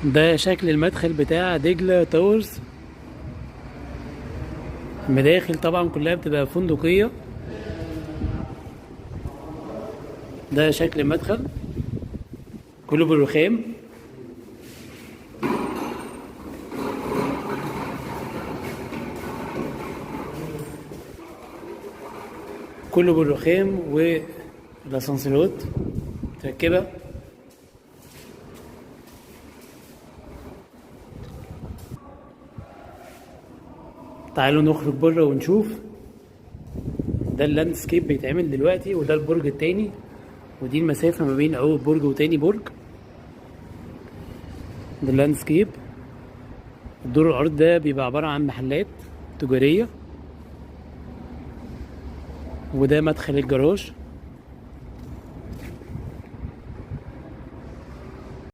ده شكل المدخل بتاع دجلة تاورز. المداخل طبعا كلها بتبقى فندقية. ده شكل المدخل كله بالرخام. كله بالرخام والاسانسيرات متركبة. تعالوا نخرج بره ونشوف. ده اللاندسكيب بيتعمل دلوقتي، وده البرج التاني، ودي المسافة ما بين اول برج وتاني برج. ده اللاندسكيب. الدور الارض ده بيبقى عبارة عن محلات تجارية، وده مدخل الجراج.